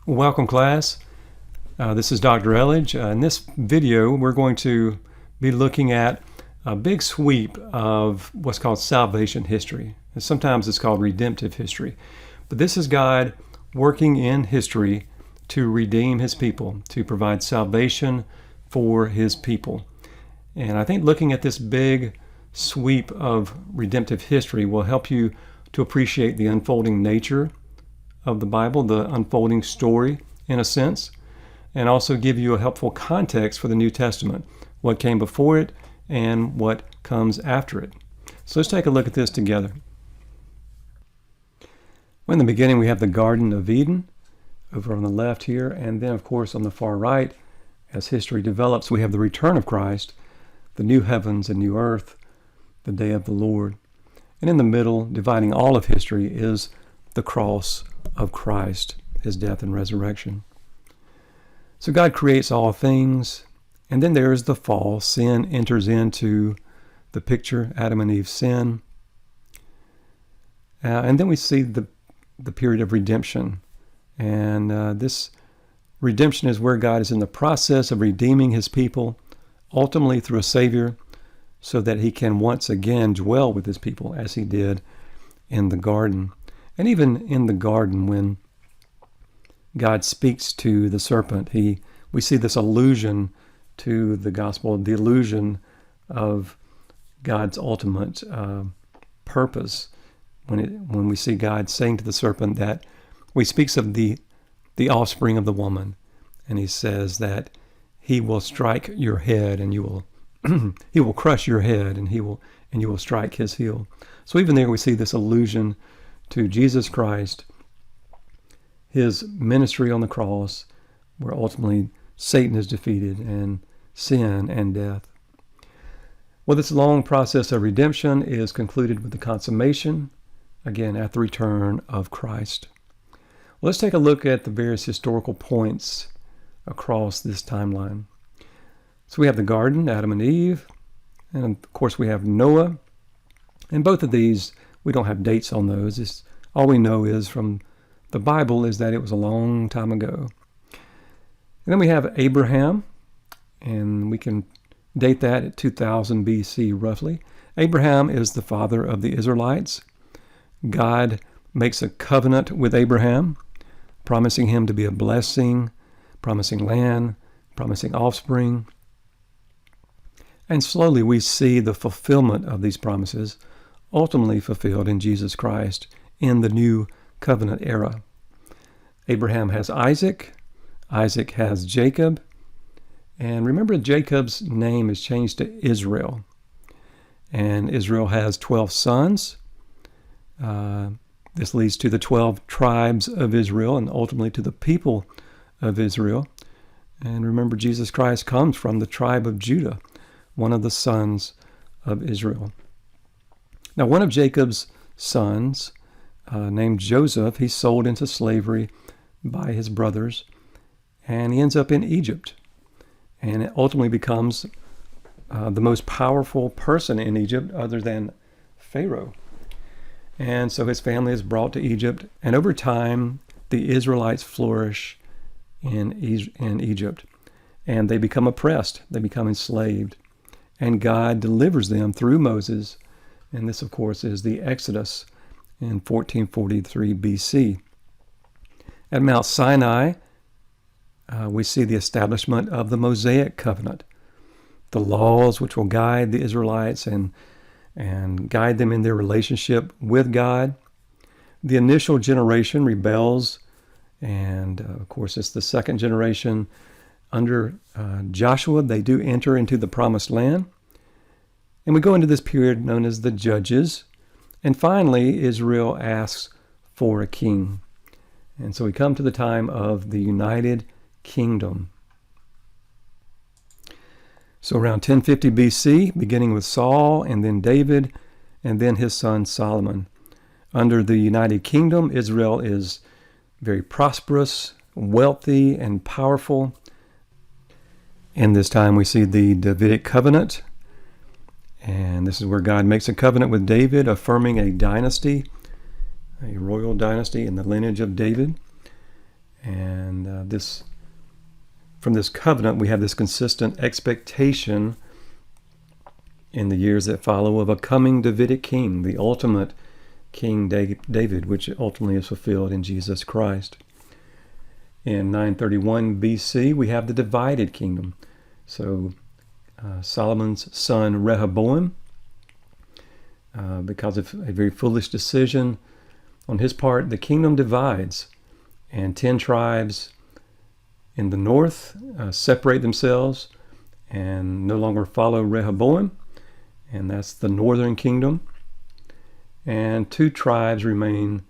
Welcome, class. This is Dr. Elledge. In this video, we're going to be looking at a big sweep of what's called salvation history. And sometimes it's called redemptive history. But this is God working in history to redeem his people, to provide salvation for his people. And I think looking at this big sweep of redemptive history will help you to appreciate the unfolding nature of the Bible, the unfolding story in a sense, and also give you a helpful context for the New Testament, what came before it and what comes after it. So let's take a look at this together. Well, in the beginning we have the Garden of Eden over on the left here, and then of course on the far right, as history develops, we have the return of Christ, the new heavens and new earth, the day of the Lord. And in the middle, dividing all of history, is the cross of Christ, his death and resurrection. So God creates all things, and then there is the fall. Sin enters into the picture, Adam and Eve's sin. And then we see the period of redemption. And this redemption is where God is in the process of redeeming his people, ultimately through a Savior, so that he can once again dwell with his people as he did in the garden. And even in the garden, when God speaks to the serpent, we see this allusion to the gospel, the illusion of God's ultimate purpose. When we see God saying to the serpent that, he speaks of the offspring of the woman, and he says that he will strike your head, and you will he will crush your head, and you will strike his heel. So even there we see this allusion to Jesus Christ, his ministry on the cross, where ultimately Satan is defeated and sin and death. Well, this long process of redemption is concluded with the consummation, again, at the return of Christ. Well, let's take a look at the various historical points across this timeline. So we have the garden, Adam and Eve, and of course we have Noah. And both of these, we don't have dates on those. All we know is from the Bible is that it was a long time ago. And then we have Abraham, and we can date that at 2000 BC roughly. Abraham is the father of the Israelites. God makes a covenant with Abraham, promising him to be a blessing, promising land, promising offspring. And slowly we see the fulfillment of these promises, ultimately fulfilled in Jesus Christ in the new covenant era. Abraham has Isaac. Isaac has Jacob. And remember, Jacob's name is changed to Israel. And Israel has 12 sons. This leads to the 12 tribes of Israel and ultimately to the people of Israel. And remember, Jesus Christ comes from the tribe of Judah, one of the sons of Israel. Now, one of Jacob's sons, named Joseph, he's sold into slavery by his brothers, and he ends up in Egypt. And it ultimately becomes the most powerful person in Egypt other than Pharaoh. And so his family is brought to Egypt, and over time, the Israelites flourish in Egypt. And they become oppressed, they become enslaved. And God delivers them through Moses. And this, of course, is the Exodus in 1443 BC. At Mount Sinai, we see the establishment of the Mosaic covenant, the laws which will guide the Israelites and guide them in their relationship with God. The initial generation rebels, and of course, it's the second generation under Joshua. They do enter into the promised land. And we go into this period known as the Judges. And finally, Israel asks for a king. And so we come to the time of the United Kingdom. So around 1050 BC, beginning with Saul and then David and then his son Solomon. Under the United Kingdom, Israel is very prosperous, wealthy, and powerful. In this time, we see the Davidic covenant. And this is where God makes a covenant with David, affirming a dynasty, a royal dynasty in the lineage of David. And from this covenant, we have this consistent expectation in the years that follow of a coming Davidic king, the ultimate King David, which ultimately is fulfilled in Jesus Christ. In 931 BC, we have the divided kingdom. So Solomon's son Rehoboam, because of a very foolish decision on his part, the kingdom divides, and 10 tribes in the north separate themselves and no longer follow Rehoboam, and that's the northern kingdom. And 2 tribes remain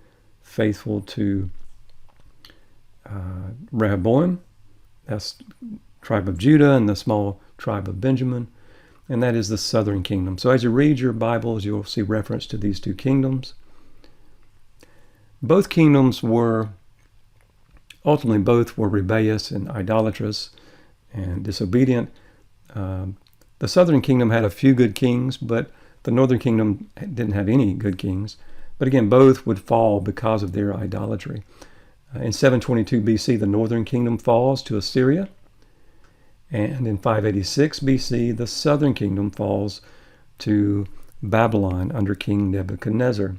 faithful to Rehoboam. That's the tribe of Judah and the small tribe of Benjamin, and that is the southern kingdom. So as you read your Bibles, you'll see reference to these 2 kingdoms. Both kingdoms were rebellious and idolatrous and disobedient. The southern kingdom had a few good kings, but the northern kingdom didn't have any good kings. But again, both would fall because of their idolatry. In 722 BC, the northern kingdom falls to Assyria. And in 586 BC, the southern kingdom falls to Babylon under King Nebuchadnezzar.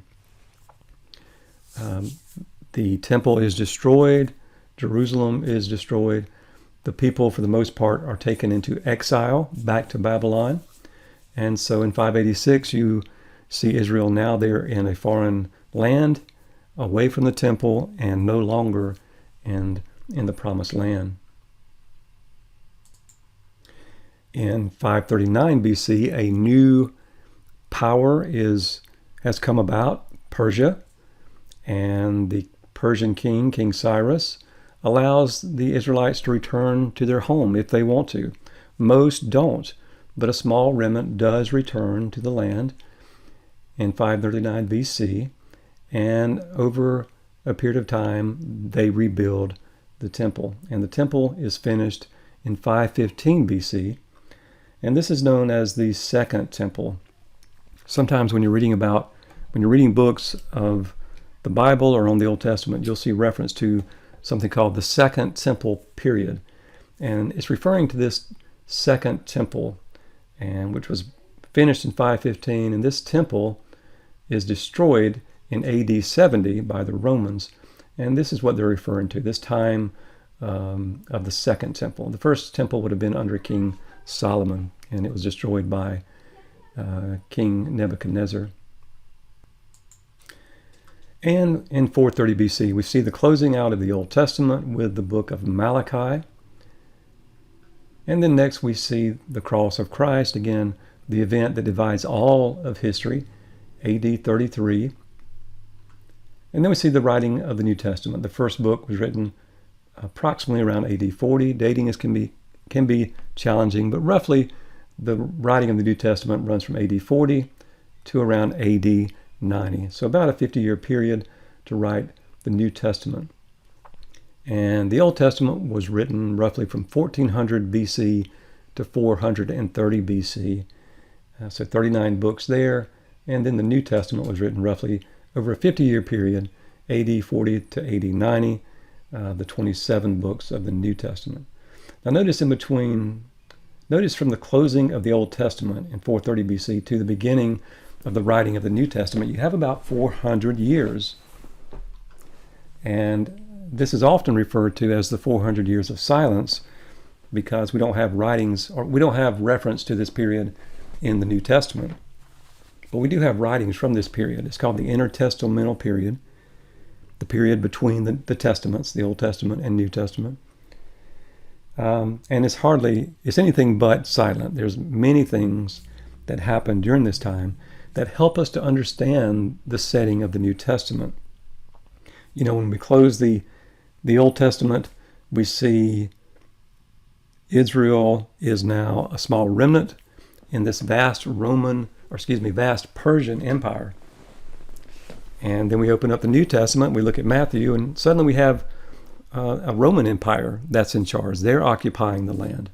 The temple is destroyed. Jerusalem is destroyed. The people, for the most part, are taken into exile back to Babylon. And so in 586, you see Israel now they're in a foreign land, away from the temple, and no longer in the promised land. In 539 BC, a new power has come about, Persia, and the Persian king, King Cyrus, allows the Israelites to return to their home if they want to. Most don't, but a small remnant does return to the land in 539 BC, and over a period of time, they rebuild the temple. And the temple is finished in 515 BC, and this is known as the Second Temple. Sometimes when you're reading books of the Bible or on the Old Testament, you'll see reference to something called the Second Temple period. And it's referring to this Second Temple, and which was finished in 515. And this temple is destroyed in AD 70 by the Romans. And this is what they're referring to, this time of the Second Temple. The first temple would have been under King Solomon, and it was destroyed by King Nebuchadnezzar. And in 430 BC, we see the closing out of the Old Testament with the book of Malachi. And then next we see the cross of Christ, again, the event that divides all of history, AD 33. And then we see the writing of the New Testament. The first book was written approximately around AD 40. Dating can be challenging, but roughly the writing of the New Testament runs from AD 40 to around AD 90. So about a 50-year period to write the New Testament. And the Old Testament was written roughly from 1400 BC to 430 BC. So 39 books there. And then the New Testament was written roughly over a 50-year period, AD 40 to AD 90, the 27 books of the New Testament. Now notice from the closing of the Old Testament in 430 BC to the beginning of the writing of the New Testament, you have about 400 years. And this is often referred to as the 400 years of silence because we don't have writings, or we don't have reference to this period in the New Testament. But we do have writings from this period. It's called the intertestamental period, the period between the Testaments, the Old Testament and New Testament. And it's anything but silent. There's many things that happened during this time that help us to understand the setting of the New Testament. You know, when we close the Old Testament, we see Israel is now a small remnant in this vast Persian Empire. And then we open up the New Testament, we look at Matthew, and suddenly we have a Roman Empire that's in charge. They're occupying the land.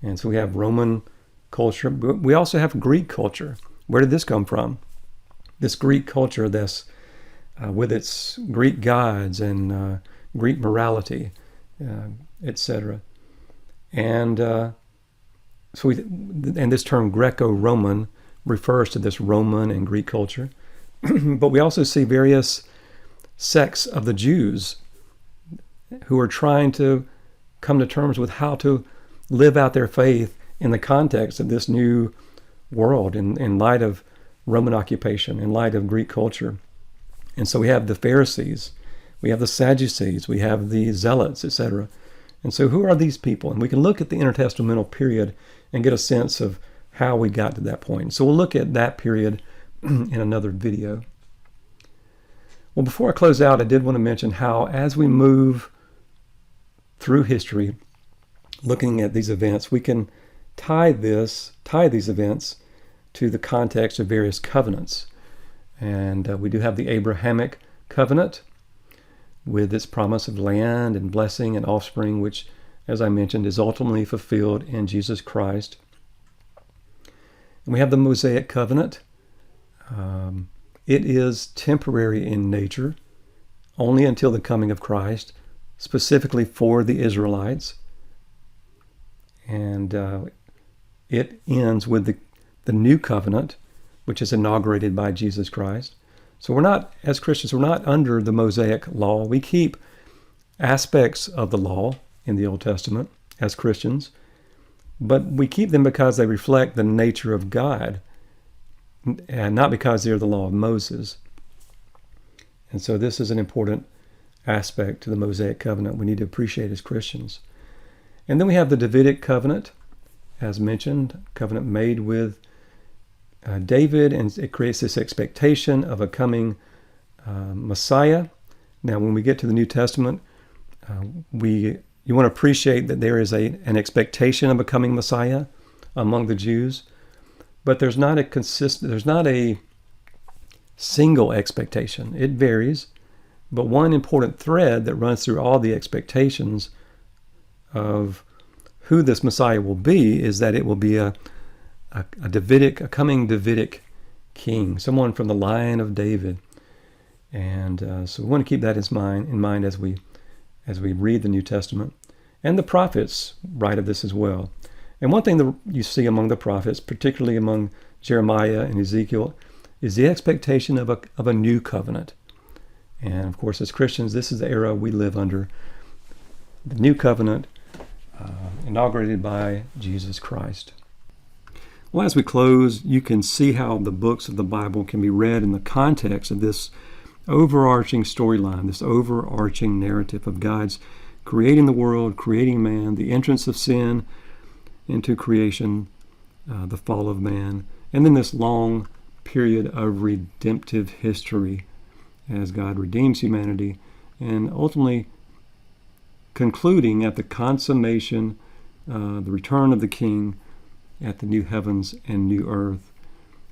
And so we have Roman culture, but we also have Greek culture. Where did this come from? This Greek culture, with its Greek gods and Greek morality etc. And and this term Greco-Roman refers to this Roman and Greek culture. But we also see various sects of the Jews who are trying to come to terms with how to live out their faith in the context of this new world in light of Roman occupation, in light of Greek culture. And so we have the Pharisees, we have the Sadducees, we have the Zealots, etc. And so who are these people? And we can look at the intertestamental period and get a sense of how we got to that point. So we'll look at that period in another video. Well, before I close out, I did want to mention how as we move through history, looking at these events, we can tie these events to the context of various covenants. And we do have the Abrahamic covenant with its promise of land and blessing and offspring, which, as I mentioned, is ultimately fulfilled in Jesus Christ. And we have the Mosaic covenant. It is temporary in nature, only until the coming of Christ, specifically for the Israelites. And it ends with the new covenant, which is inaugurated by Jesus Christ. So we're not, as Christians, we're not under the Mosaic law. We keep aspects of the law in the Old Testament as Christians, but we keep them because they reflect the nature of God, and not because they're the law of Moses. And so this is an important aspect to the Mosaic covenant we need to appreciate as Christians. And then we have the Davidic covenant, as mentioned, covenant made with David, and it creates this expectation of a coming Messiah. Now, when we get to the New Testament, you want to appreciate that there is an expectation of a coming Messiah among the Jews, but there's not a single expectation. It varies, but one important thread that runs through all the expectations of who this Messiah will be is that it will be a coming Davidic king, someone from the line of David. And so we want to keep that in mind as we read the New Testament. And the prophets write of this as well. And one thing that you see among the prophets, particularly among Jeremiah and Ezekiel, is the expectation of a new covenant. And of course, as Christians, this is the era we live under, the new covenant inaugurated by Jesus Christ. Well, as we close, you can see how the books of the Bible can be read in the context of this overarching storyline, this overarching narrative of God's creating the world, creating man, the entrance of sin into creation, the fall of man, and then this long period of redemptive history as God redeems humanity, and ultimately concluding at the consummation, the return of the King at the new heavens and new earth.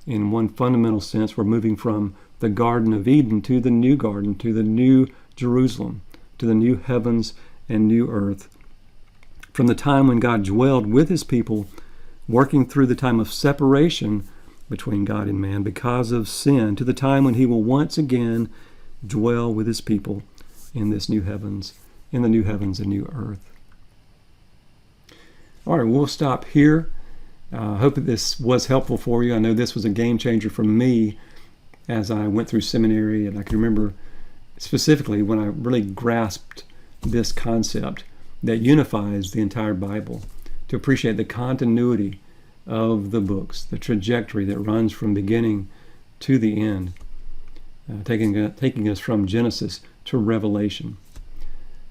In one fundamental sense, we're moving from the Garden of Eden to the new garden, to the new Jerusalem, to the new heavens and new earth. From the time when God dwelled with his people, working through the time of separation between God and man because of sin, to the time when he will once again dwell with his people in this new heavens, in the new heavens and new earth. All right, we'll stop here. I hope that this was helpful for you. I know this was a game changer for me as I went through seminary, and I can remember specifically when I really grasped this concept that unifies the entire Bible, to appreciate the continuity of the books, the trajectory that runs from beginning to the end, taking us from Genesis to Revelation.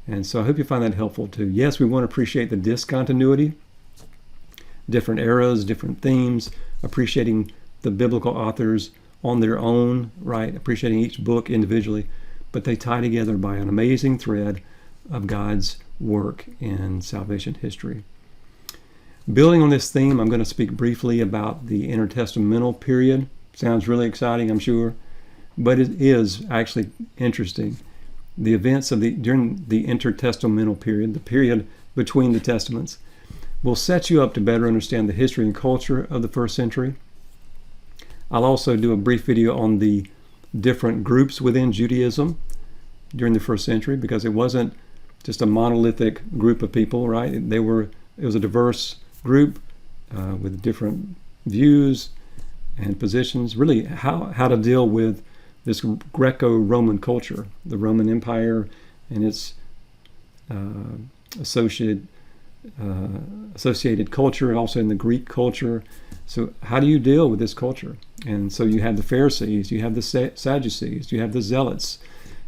And so I hope you find that helpful too. Yes, we want to appreciate the discontinuity, different eras, different themes, appreciating the biblical authors on their own, right? Appreciating each book individually, but they tie together by an amazing thread of God's work in salvation history. Building on this theme, I'm going to speak briefly about the intertestamental period. Sounds really exciting, I'm sure, but it is actually interesting. The events during the intertestamental period, the period between the testaments, will set you up to better understand the history and culture of the first century. I'll also do a brief video on the different groups within Judaism during the first century, because it wasn't just a monolithic group of people, right? It was a diverse group with different views and positions. Really, how to deal with this Greco-Roman culture, the Roman Empire, and its associated culture, and also in the Greek culture. So how do you deal with this culture? And so you have the Pharisees, you have the Sadducees, you have the Zealots,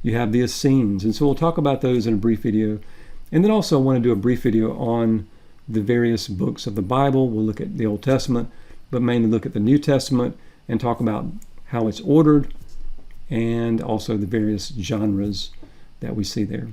you have the Essenes. And so we'll talk about those in a brief video. And then also I want to do a brief video on the various books of the Bible. We'll look at the Old Testament, but mainly look at the New Testament and talk about how it's ordered and also the various genres that we see there.